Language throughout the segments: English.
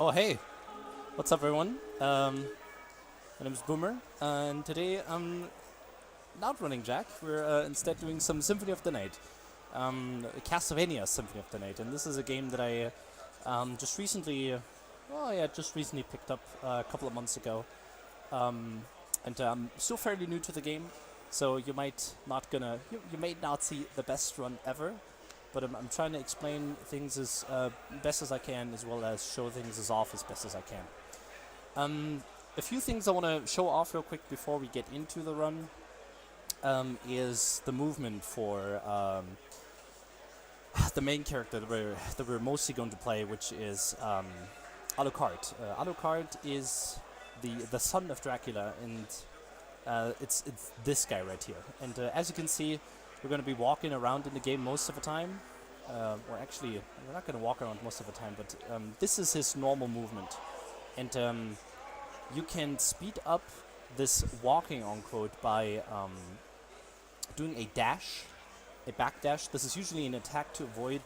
Oh, hey. What's up, everyone? My name is Boomer, and today I'm not running Jack. We're instead doing some Symphony of the Night. Castlevania Symphony of the Night. And this is a game that I just recently picked up a couple of months ago. And I'm still fairly new to the game, so you may not see the best run ever. But I'm trying to explain things as best as I can, as well as show things as off as best as I can. A few things I want to show off real quick before we get into the run is the movement for the main character that we're mostly going to play, which is Alucard. Alucard is the son of Dracula, and it's this guy right here. And as you can see, we're going to be walking around in the game most of the time. Or actually, we're not going to walk around most of the time, but this is his normal movement. And you can speed up this walking, unquote, by doing a dash, a backdash. This is usually an attack to avoid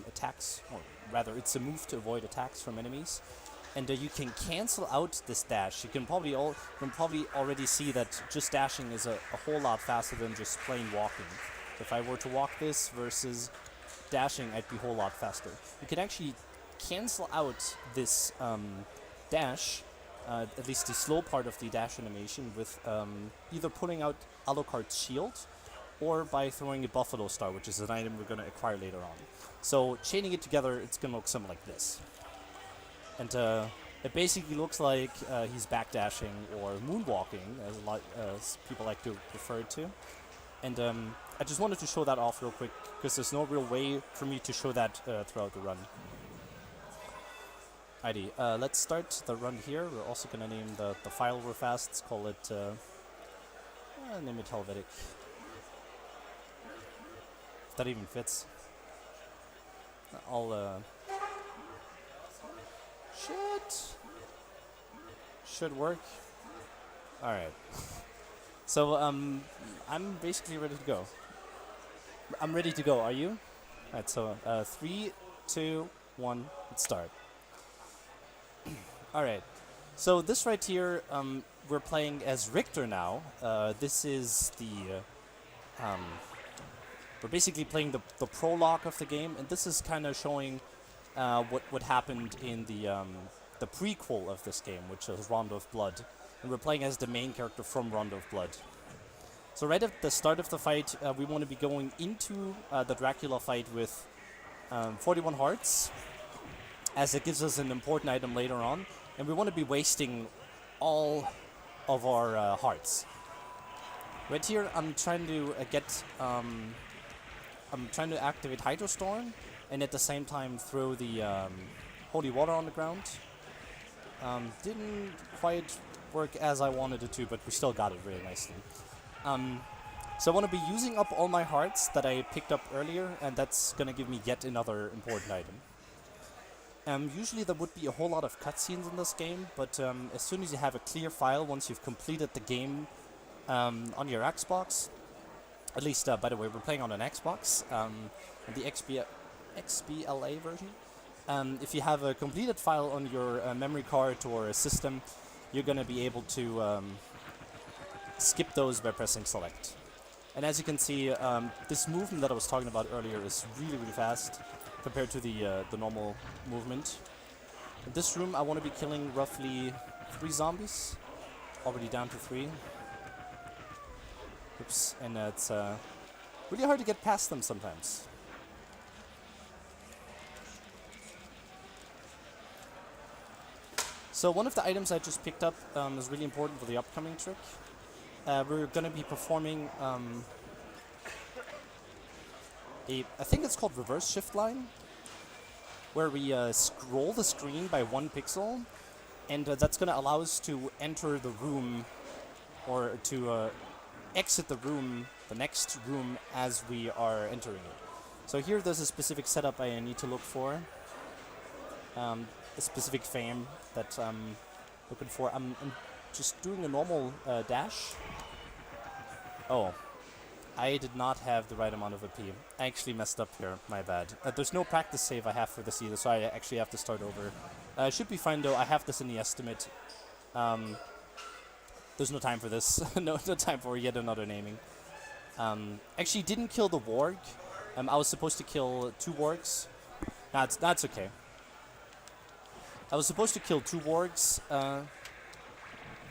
attacks, or rather, it's a move to avoid attacks from enemies. And you can cancel out this dash. You can probably already see that just dashing is a whole lot faster than just plain walking. If I were to walk this versus dashing, I'd be a whole lot faster. You can actually cancel out this dash, at least the slow part of the dash animation, with either pulling out Alucard's shield or by throwing a Buffalo Star, which is an item we're going to acquire later on. So chaining it together, it's going to look something like this. And it basically looks like he's backdashing or moonwalking, as people like to refer it to. And I just wanted to show that off real quick, because there's no real way for me to show that throughout the run. Alrighty, let's start the run here. We're also going to name the file real fast. Let's call it, name it Helvetic. If that even fits. Shit! Should work. Alright. So, I'm basically ready to go. I'm ready to go, are you? Alright, so, 3, 2, 1, let's start. Alright, so this right here, we're playing as Richter now. This is we're basically playing the prologue of the game, and this is kind of showing what happened in the prequel of this game, which is Rondo of Blood. And we're playing as the main character from Rondo of Blood. So right at the start of the fight, we want to be going into the Dracula fight with 41 hearts, as it gives us an important item later on. And we want to be wasting all of our hearts. Right here, I'm trying to activate Hydrostorm, and at the same time throw the holy water on the ground. Didn't quite work as I wanted it to, but we still got it really nicely. So I want to be using up all my hearts that I picked up earlier, and that's going to give me yet another important item. Usually there would be a whole lot of cutscenes in this game, but as soon as you have a clear file, once you've completed the game on your Xbox, at least, by the way, we're playing on an Xbox, the XBLA version. If you have a completed file on your memory card or a system, you're going to be able to skip those by pressing select. And as you can see, this movement that I was talking about earlier is really, really fast compared to the normal movement. In this room, I want to be killing roughly 3 zombies. Already down to 3. Oops, and it's really hard to get past them sometimes. So one of the items I just picked up is really important for the upcoming trick. We're going to be performing I think it's called reverse shift line, where we scroll the screen by 1 pixel, and that's going to allow us to enter the room, or to exit the room, the next room, as we are entering it. So here there's a specific setup I need to look for. A specific frame that I'm looking for. I'm just doing a normal dash. Oh, I did not have the right amount of AP. I actually messed up here, my bad. There's no practice save I have for this either, so I actually have to start over. Should be fine though, I have this in the estimate. There's no time for this. no time for yet another naming. Actually didn't kill the warg. I was supposed to kill 2 wargs. That's okay. I was supposed to kill 2 wargs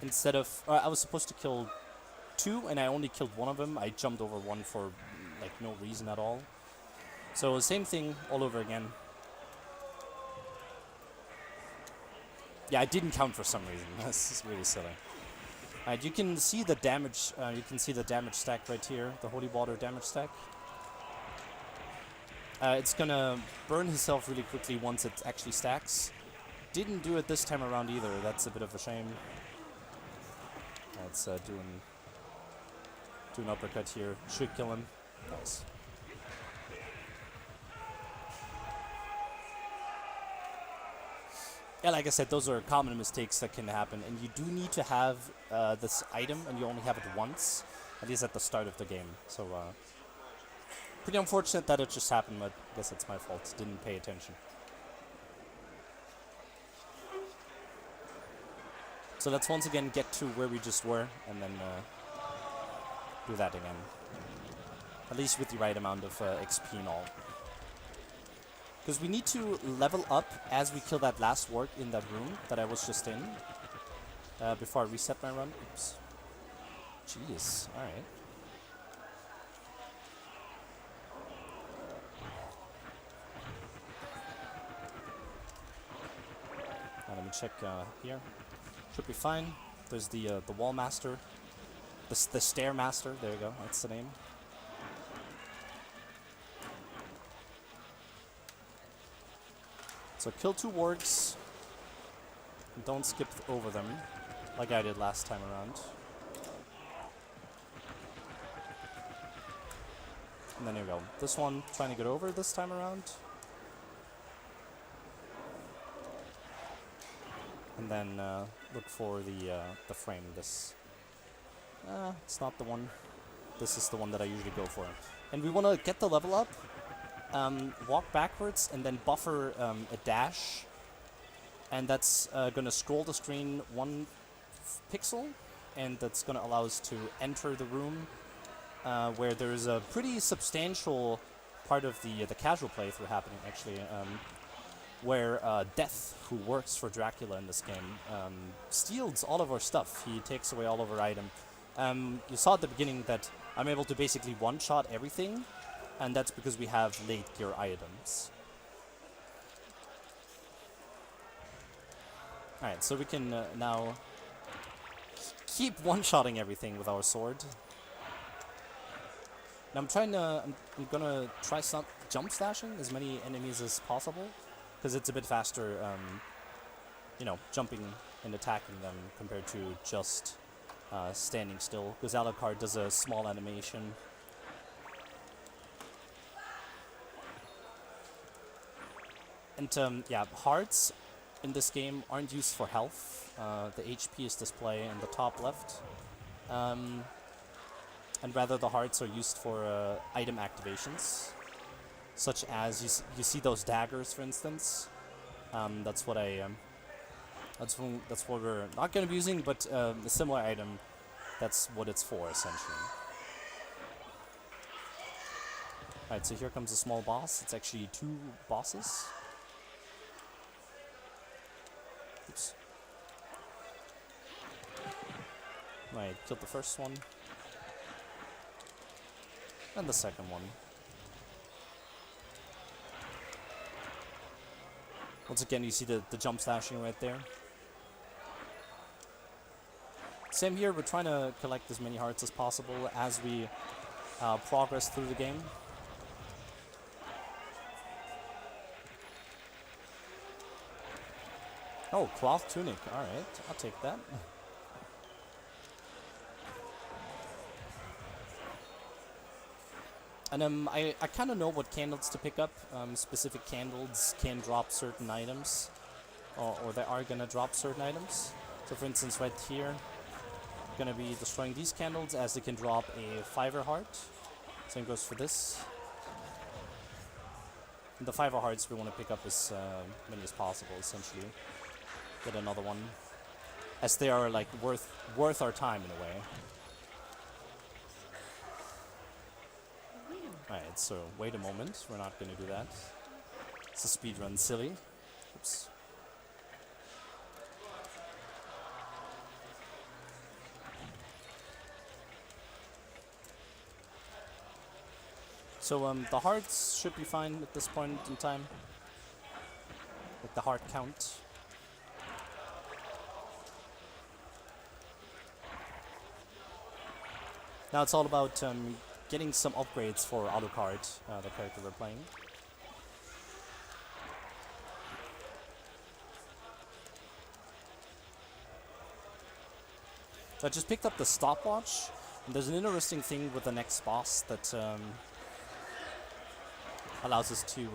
instead of... I was supposed to kill 2 and I only killed 1 of them. I jumped over 1 for like no reason at all. So same thing all over again. Yeah, I didn't count for some reason. This is really silly. Alright, you can see the damage. You can see the damage stack right here, the holy water damage stack. It's gonna burn himself really quickly once it actually stacks. Didn't do it this time around either. That's a bit of a shame. Let's do an uppercut here. Should kill him. Nice. Yeah, like I said, those are common mistakes that can happen, and you do need to have this item, and you only have it once, at least at the start of the game. So, pretty unfortunate that it just happened, but I guess it's my fault. Didn't pay attention. So let's once again get to where we just were, and then do that again. At least with the right amount of XP and all. Because we need to level up as we kill that last warg in that room that I was just in. Before I reset my run. Oops. Jeez, alright. Let me check here. Should be fine. There's the wall master. The stair master, there you go, that's the name. So kill 2 wargs, and don't skip over them, like I did last time around. And then here we go. This one, trying to get over this time around. And then look for the frame. This, it's not the one. This is the one that I usually go for. And we want to get the level up. Walk backwards and then buffer a dash, and that's going to scroll the screen 1 pixel, and that's going to allow us to enter the room where there's a pretty substantial part of the casual playthrough happening actually, where Death, who works for Dracula in this game, steals all of our stuff. He takes away all of our item. You saw at the beginning that I'm able to basically one-shot everything. And that's because we have late gear items. Alright, so we can now keep one-shotting everything with our sword. Now I'm gonna try some jump slashing as many enemies as possible, because it's a bit faster, you know, jumping and attacking them compared to just standing still, because Alucard does a small animation. And yeah, hearts in this game aren't used for health. The HP is displayed in the top left. And rather the hearts are used for item activations. Such as, you see those daggers, for instance. That's what that's what we're not going to be using, but a similar item, that's what it's for, essentially. Alright, so here comes a small boss. It's actually 2 bosses. Oops. Right, killed the first one. And the second one. Once again, you see the jump slashing right there. Same here, we're trying to collect as many hearts as possible as we progress through the game. Oh, cloth tunic. Alright, I'll take that. And I kind of know what candles to pick up. Specific candles can drop certain items. Or they are going to drop certain items. So for instance, right here, going to be destroying these candles as they can drop a 5er heart. Same goes for this. And the 5 of hearts we want to pick up as many as possible, essentially. Get another one. As they are like worth our time in a way. Alright, so wait a moment. We're not going to do that. It's a speedrun silly. Oops. So the hearts should be fine at this point in time. With the heart count. Now it's all about getting some upgrades for Alucard, the character we're playing. So I just picked up the stopwatch. And there's an interesting thing with the next boss that allows us to,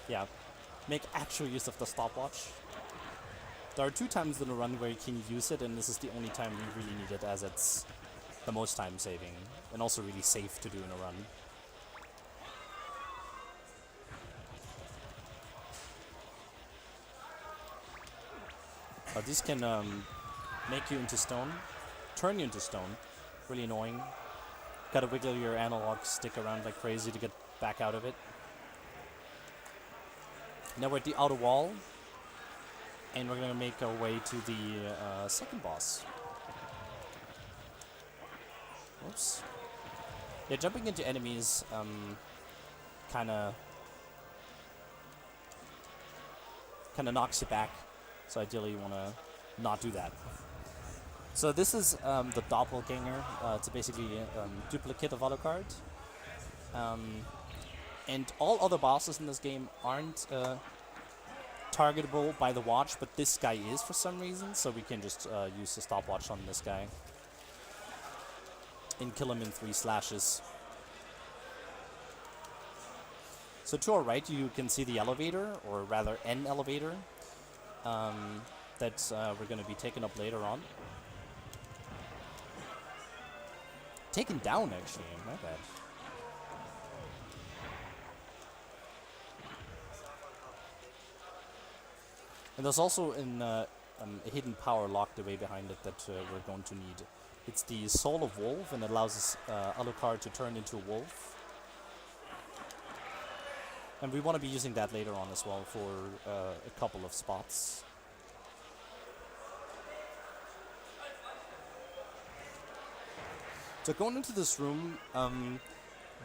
yeah, make actual use of the stopwatch. There are 2 times in a run where you can use it, and this is the only time we really need it, as it's the most time saving, and also really safe to do in a run. But these can make you into stone, turn you into stone. Really annoying. Gotta wiggle your analog stick around like crazy to get back out of it. Now we're at the outer wall, and we're gonna make our way to the second boss. Oops. Yeah, jumping into enemies kinda knocks you back, so ideally you wanna not do that. So this is the doppelganger. It's basically a duplicate of Alucard. And all other bosses in this game aren't targetable by the watch, but this guy is for some reason, so we can just use the stopwatch on this guy and kill him in 3 slashes. So to our right you can see the elevator, or rather an elevator, that we're going to be taken up later on. Taken down, actually, my bad. And there's also a hidden power locked away behind it that we're going to need. It's the Soul of Wolf, and it allows us, Alucard to turn into a wolf. And we want to be using that later on as well for a couple of spots. So going into this room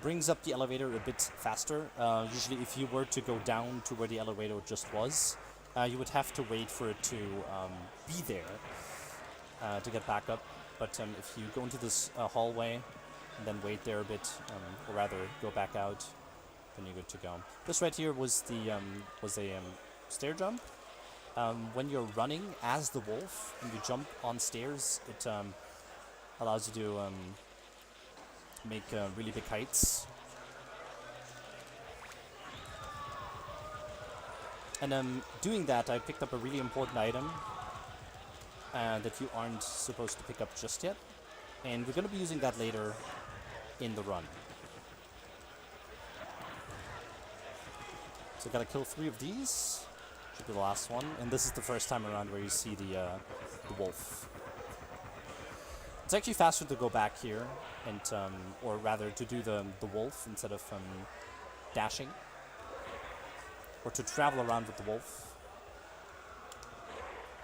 brings up the elevator a bit faster. Usually if you were to go down to where the elevator just was, you would have to wait for it to be there to get back up. But if you go into this hallway and then wait there a bit, or rather go back out, then you're good to go. This right here was a stair jump. When you're running as the wolf and you jump on stairs, it allows you to make really big heights. And doing that, I picked up a really important item that you aren't supposed to pick up just yet. And we're going to be using that later in the run. So gotta kill 3 of these. Should be the last one. And this is the first time around where you see the wolf. It's actually faster to go back here, and or rather to do the wolf instead of dashing. Or to travel around with the wolf.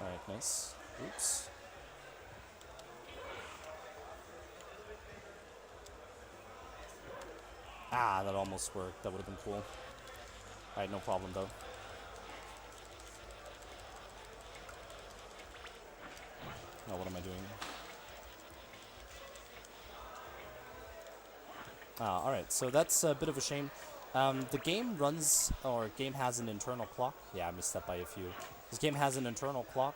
Alright, nice. Oops. Ah, that almost worked. That would have been cool. Alright, no problem though. Now what am I doing? Alright, so that's a bit of a shame. The game runs, or game has an internal clock. Yeah, I missed that by a few. This game has an internal clock,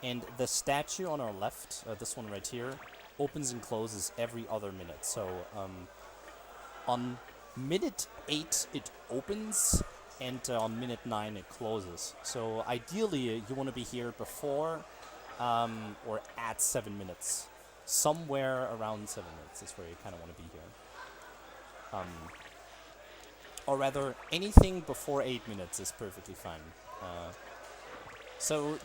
and the statue on our left, this one right here, opens and closes every other minute. So, on minute 8 it opens, and on minute 9 it closes. So ideally you want to be here before or at 7 minutes. Somewhere around 7 minutes is where you kind of want to be here. Or rather, anything before 8 minutes is perfectly fine. So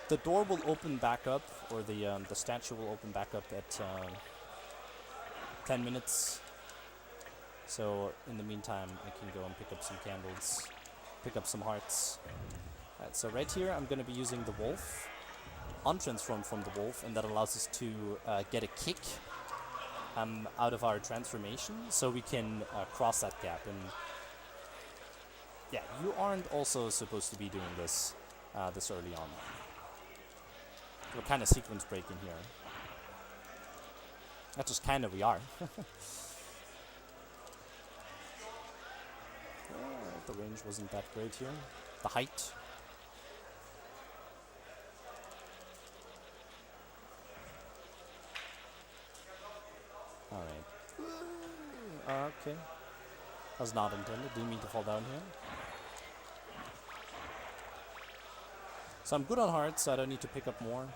the door will open back up, or the statue will open back up at 10 minutes. So in the meantime, I can go and pick up some candles, pick up some hearts. Alright, so right here, I'm going to be using the wolf, untransformed from the wolf, and that allows us to get a kick out of our transformation, so we can cross that gap. And yeah, you aren't also supposed to be doing this this early on. We're kind of sequence breaking here. Not just kind of, we are. The range wasn't that great here. The height. Alright. Okay. That was not intended. Didn't mean to fall down here. So I'm good on hearts, so I don't need to pick up more.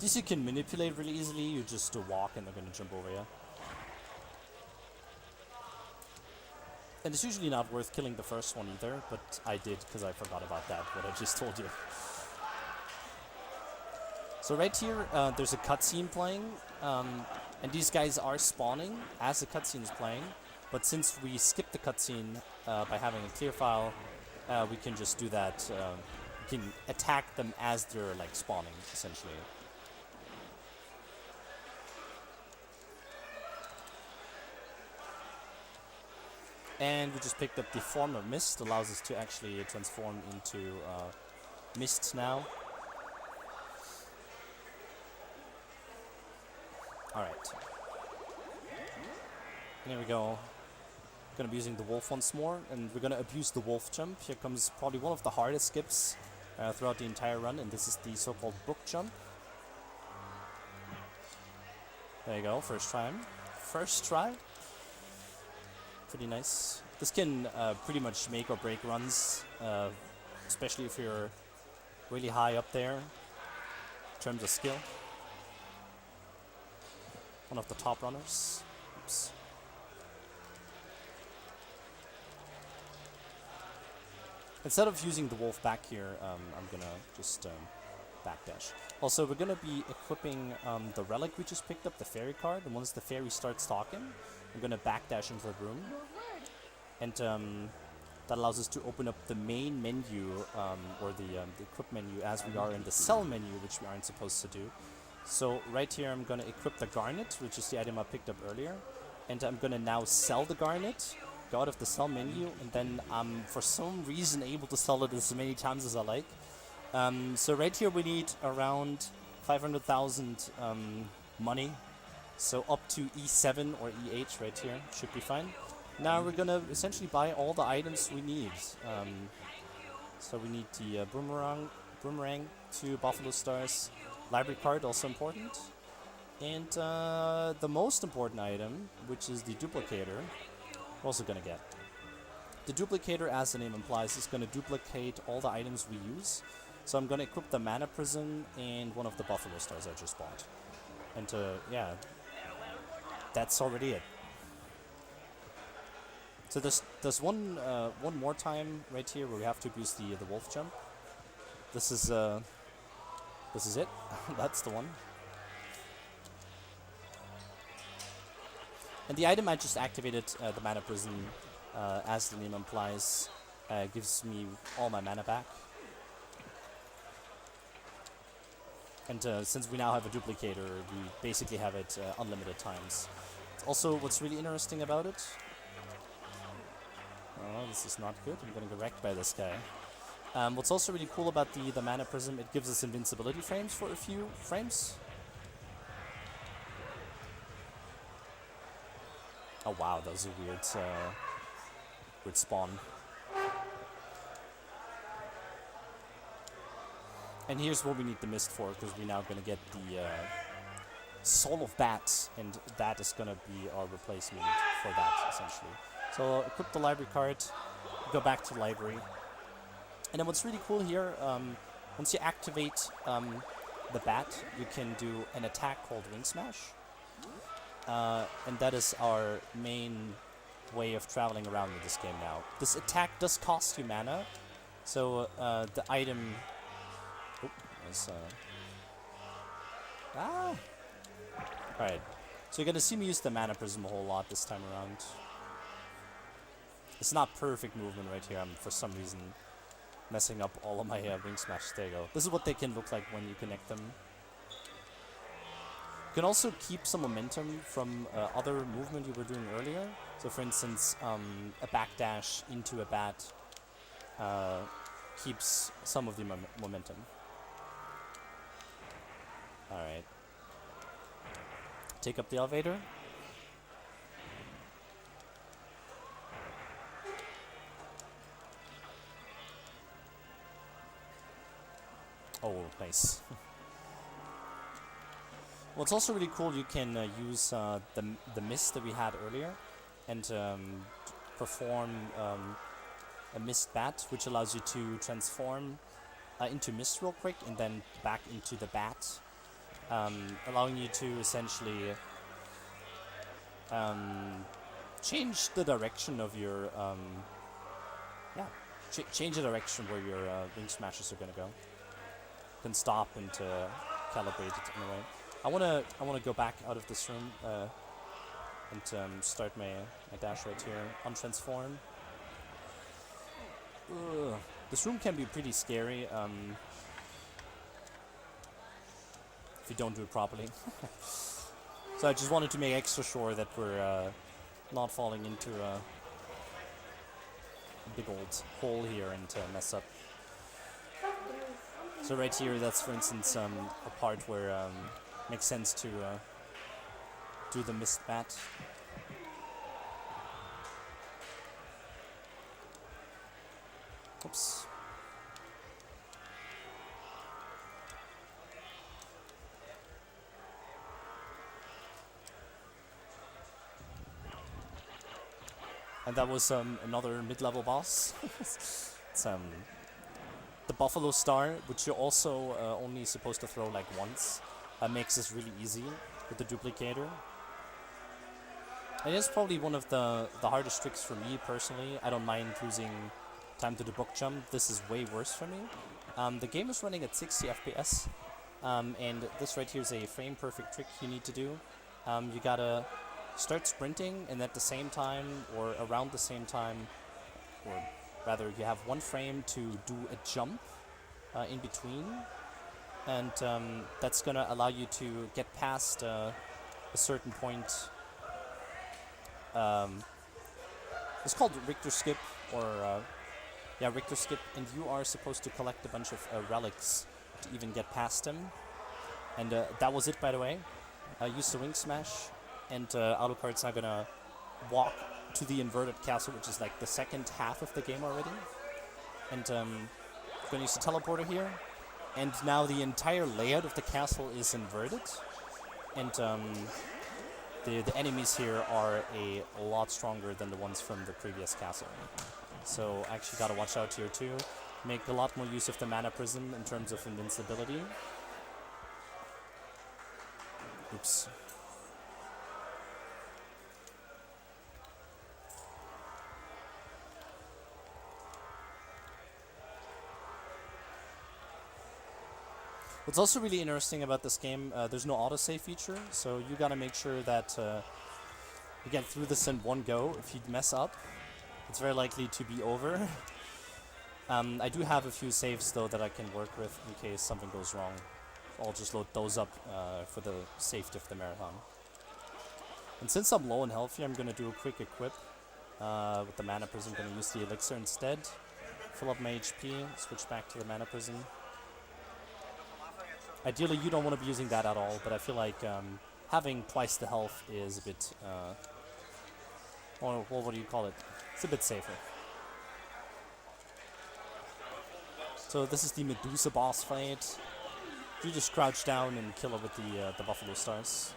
These you can manipulate really easily. You just walk and they're going to jump over you. And it's usually not worth killing the first one either, but I did because I forgot about that, what I just told you. So right here, there's a cutscene playing, and these guys are spawning as the cutscene is playing, but since we skipped the cutscene by having a clear file, we can just do that. We can attack them as they're like spawning, essentially. And we just picked up the form of mist, allows us to actually transform into mist now. Alright. Here we go. Gonna be using the wolf once more, and we're gonna abuse the wolf jump. Here comes probably one of the hardest skips throughout the entire run, and this is the so-called book jump. There you go, first time. First try. Pretty nice. This can pretty much make or break runs, especially if you're really high up there in terms of skill. One of the top runners. Oops. Instead of using the wolf back here, I'm gonna just backdash. Also, we're gonna be equipping the relic we just picked up, the fairy card, and once the fairy starts talking, I'm gonna backdash into the room. And that allows us to open up the main menu, or the equip menu, as we are in the sell menu, which we aren't supposed to do. So right here I'm gonna equip the garnet, which is the item I picked up earlier, and I'm gonna now sell the garnet, go out of the sell menu, and then I'm for some reason able to sell it as many times as I like. So right here we need around 500,000 money, so up to E7 or E8 right here should be fine. Now we're gonna essentially buy all the items we need. So we need the boomerang, 2 buffalo stars, library card, also important, and the most important item, which is the duplicator, we're also gonna get. The duplicator, as the name implies, is gonna duplicate all the items we use. So I'm gonna equip the mana prism and one of the buffalo stars I just bought. And yeah, that's already it. So there's one more time right here where we have to abuse the wolf jump. This is it. That's the one. And the item I just activated, the mana prism, as the name implies, gives me all my mana back. And since we now have a duplicator, we basically have it unlimited times. Also, what's really interesting about it... Oh, this is not good. I'm gonna get wrecked by this guy. What's also really cool about the mana prism, it gives us invincibility frames for a few frames. Oh wow, that was a weird spawn. And here's what we need the mist for, because we're now going to get the Soul of Bats, and that is going to be our replacement for that, essentially. So equip the library card, go back to library. And then what's really cool here, Once you activate the bat, you can do an attack called Wing Smash. And that is our main way of traveling around in this game now. This attack does cost you mana, so the item... Oh, is, Alright, so you're gonna see me use the Mana Prism a whole lot this time around. It's not perfect movement right here, I'm for some reason messing up all of my Wing Smash. There you go. This is what they can look like when you connect them. You can also keep some momentum from other movement you were doing earlier. So for instance, a backdash into a bat keeps some of the momentum. Alright. Take up the elevator. Oh, nice. Well, it's also really cool. You can use the mist that we had earlier, and perform a mist bat, which allows you to transform into mist real quick, and then back into the bat, allowing you to essentially change the direction of your change the direction where your wing smashes are gonna go. You can stop and calibrate it in a way. I wanna go back out of this room and start my dash right here. Untransform. Ugh. This room can be pretty scary if you don't do it properly. So I just wanted to make extra sure that we're not falling into a big old hole here and mess up. So right here, that's for instance a part where makes sense to do the mist bat. Oops. And that was another mid-level boss. It's the Buffalo Star, which you're also only supposed to throw like once. Makes this really easy with the duplicator. It is probably one of the hardest tricks for me personally. I don't mind losing time to the book jump. This is way worse for me. The game is running at 60 FPS, and this right here is a frame perfect trick you need to do. You gotta start sprinting, and at the same time, or around the same time, or rather you have one frame to do a jump in between, and that's gonna allow you to get past a certain point. It's called Richter Skip, or Richter Skip, and you are supposed to collect a bunch of relics to even get past him. And that was it, by the way. Use the Wing Smash, and Alucard's now gonna walk to the inverted castle, which is like the second half of the game already. And gonna use the teleporter here. And now the entire layout of the castle is inverted. And the enemies here are a lot stronger than the ones from the previous castle. So actually gotta watch out here too. Make a lot more use of the Mana Prism in terms of invincibility. Oops. What's also really interesting about this game, there's no autosave feature, so you gotta make sure that you get through this in one go. If you mess up, it's very likely to be over. I do have a few saves though that I can work with in case something goes wrong. I'll just load those up for the safety of the marathon. And since I'm low on health here, I'm gonna do a quick equip with the Mana Prism. I'm gonna use the elixir instead. Fill up my HP, switch back to the Mana Prism. Ideally, you don't want to be using that at all, but I feel like having twice the health is a bit, or well, what do you call it? It's a bit safer. So this is the Medusa boss fight. You just crouch down and kill her with the Buffalo Stars.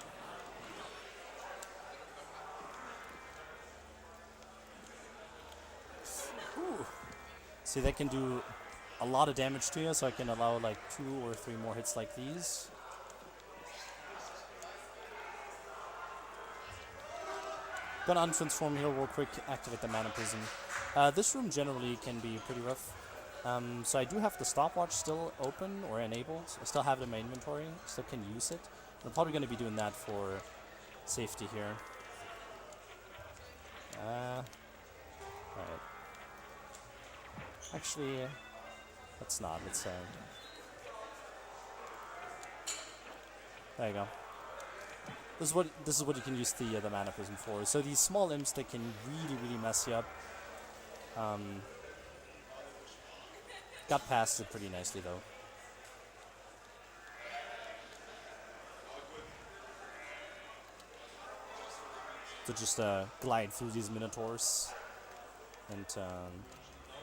Ooh. See, they can do a lot of damage to you, so I can allow like 2 or 3 more hits like these. Gonna untransform here real quick, activate the Mana Prism. This room generally can be pretty rough. So I do have the stopwatch still open or enabled. I still have it in my inventory, still can use it. I'm probably going to be doing that for safety here. Alright. Actually, let's not. Let's there you go. This is what you can use the Mana Prism for. So these small imps, they can really mess you up. Got past it pretty nicely though. So just glide through these minotaurs and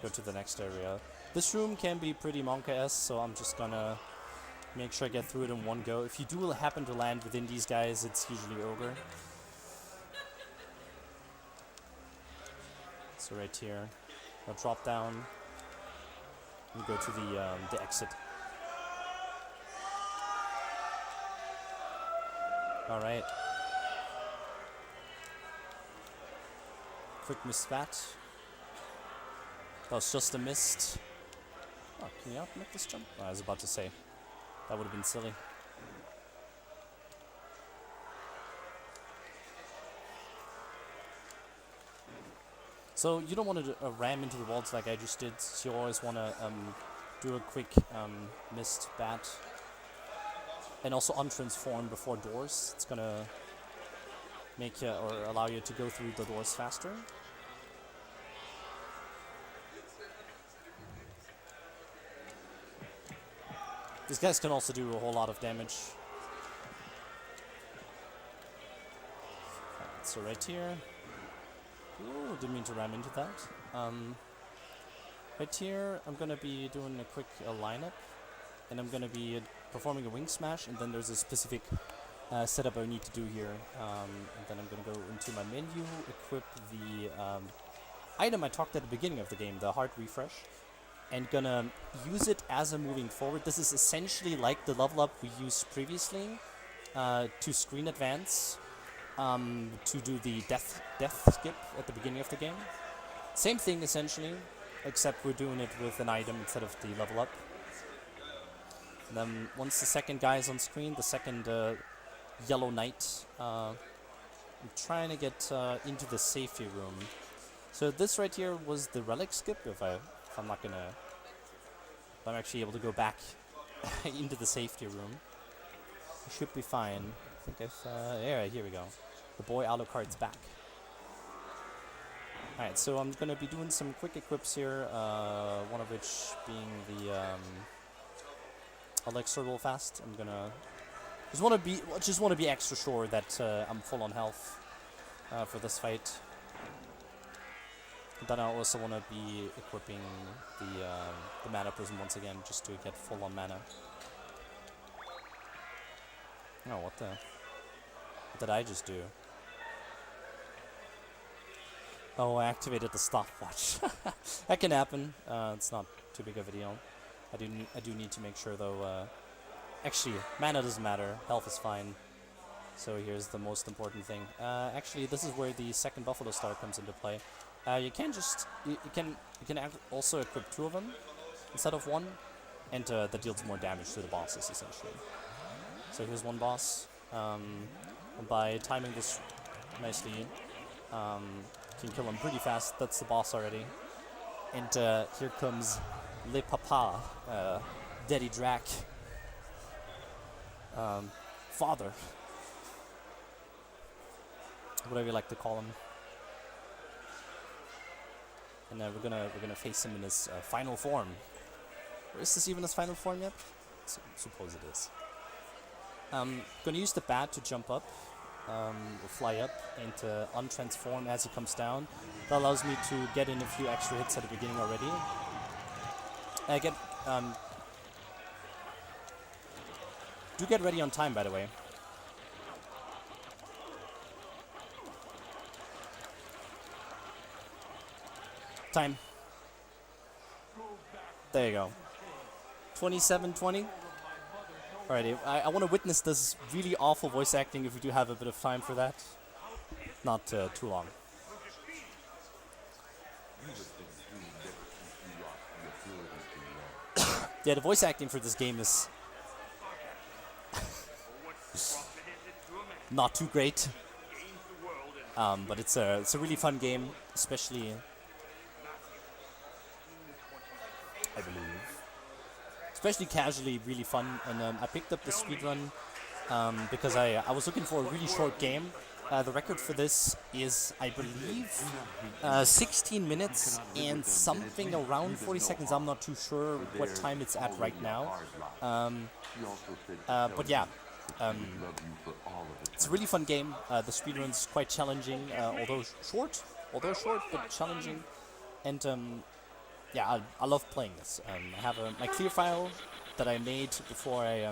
go to the next area. This room can be pretty Monka-esque, so I'm just gonna make sure I get through it in one go. If you do happen to land within these guys, it's usually Ogre. So right here, I'll drop down and go to the exit. All right. Quick misbat. That was just a mist. Oh, can you make this jump? Oh, I was about to say. That would have been silly. So you don't want to ram into the walls like I just did. So you always want to do a quick mist bat. And also untransform before doors. It's going to make you, or allow you to go through the doors faster. These guys can also do a whole lot of damage. So right here. Ooh, didn't mean to ram into that. Right here, I'm gonna be doing a quick lineup, and I'm gonna be performing a wing smash, and then there's a specific setup I need to do here. And then I'm gonna go into my menu, equip the item I talked at the beginning of the game, the heart refresh, and gonna use it as I'm moving forward. This is essentially like the level up we used previously to screen advance. To do the death skip at the beginning of the game. Same thing essentially, except we're doing it with an item instead of the level up. And then once the second guy is on screen, the second yellow knight, I'm trying to get into the safety room. So this right here was the relic skip. If I'm actually able to go back into the safety room, I should be fine. I think yeah, here we go. The boy Alucard's back. Alright, so I'm gonna be doing some quick equips here, one of which being the elixir real fast. I'm gonna just wanna be extra sure that I'm full on health for this fight. And then I also wanna be equipping the Mana Prism once again, just to get full on mana. Oh, what did I just do? Oh, I activated the stopwatch. That can happen. It's not too big of a deal. I do need to make sure though. Actually, mana doesn't matter. Health is fine. So here's the most important thing. Actually, this is where the second Buffalo Star comes into play. You can also equip 2 of them instead of 1, and that deals more damage to the bosses essentially. So here's one boss. And by timing this nicely, can kill him pretty fast. That's the boss already. And here comes Le Papa, Daddy Drac, Father, whatever you like to call him. And we're gonna face him in his final form. Or is this even his final form yet? Suppose it is. Gonna use the bat to jump up, or fly up, and untransform as he comes down. That allows me to get in a few extra hits at the beginning already. Do get ready on time, by the way. Time. There you go. 27:20. Alrighty, I want to witness this really awful voice acting if we do have a bit of time for that. Not too long. Yeah, the voice acting for this game is not too great, but it's a really fun game, especially, I believe, especially casually, really fun. And I picked up the speedrun because I was looking for a really short game. The record for this is, I believe, 16 minutes and something around 40 seconds. I'm not too sure what time it's at right now. But yeah, it's a really fun game. The speedrun's quite challenging, although short, but challenging. And yeah, I love playing this. I have my clear file that I made before I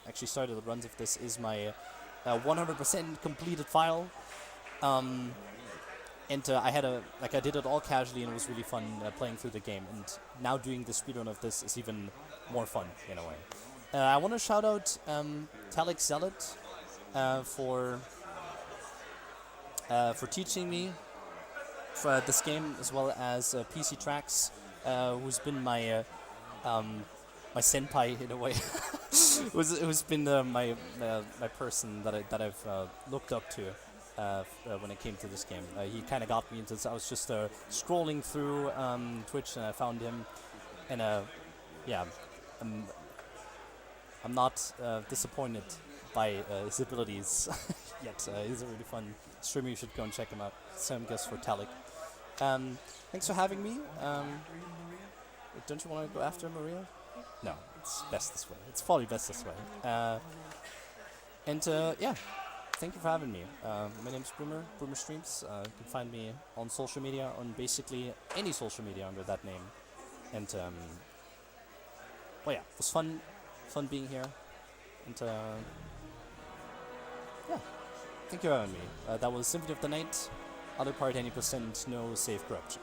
actually started the runs of this is my 100% completed file, and I had I did it all casually, and it was really fun playing through the game. And now doing the speedrun of this is even more fun in a way. I want to shout out Talik Zealot for teaching me for this game, as well as PC Tracks, who's been my my senpai in a way, who's been my person that I've looked up to when it came to this game. He kind of got me into this. I was just scrolling through Twitch and I found him, and yeah, I'm not disappointed by his abilities yet. He's a really fun streamer. You should go and check him out. Same guess for Talik. Thanks for having me. Don't you want to go after Maria? No, it's best this way. It's probably best this way. And yeah, thank you for having me. My name's BoomerStreams. You can find me on social media, on basically any social media under that name. And well, yeah, it was fun being here. And yeah, thank you for having me. That was Symphony of the Night. Alucard 80%, no safe corruption.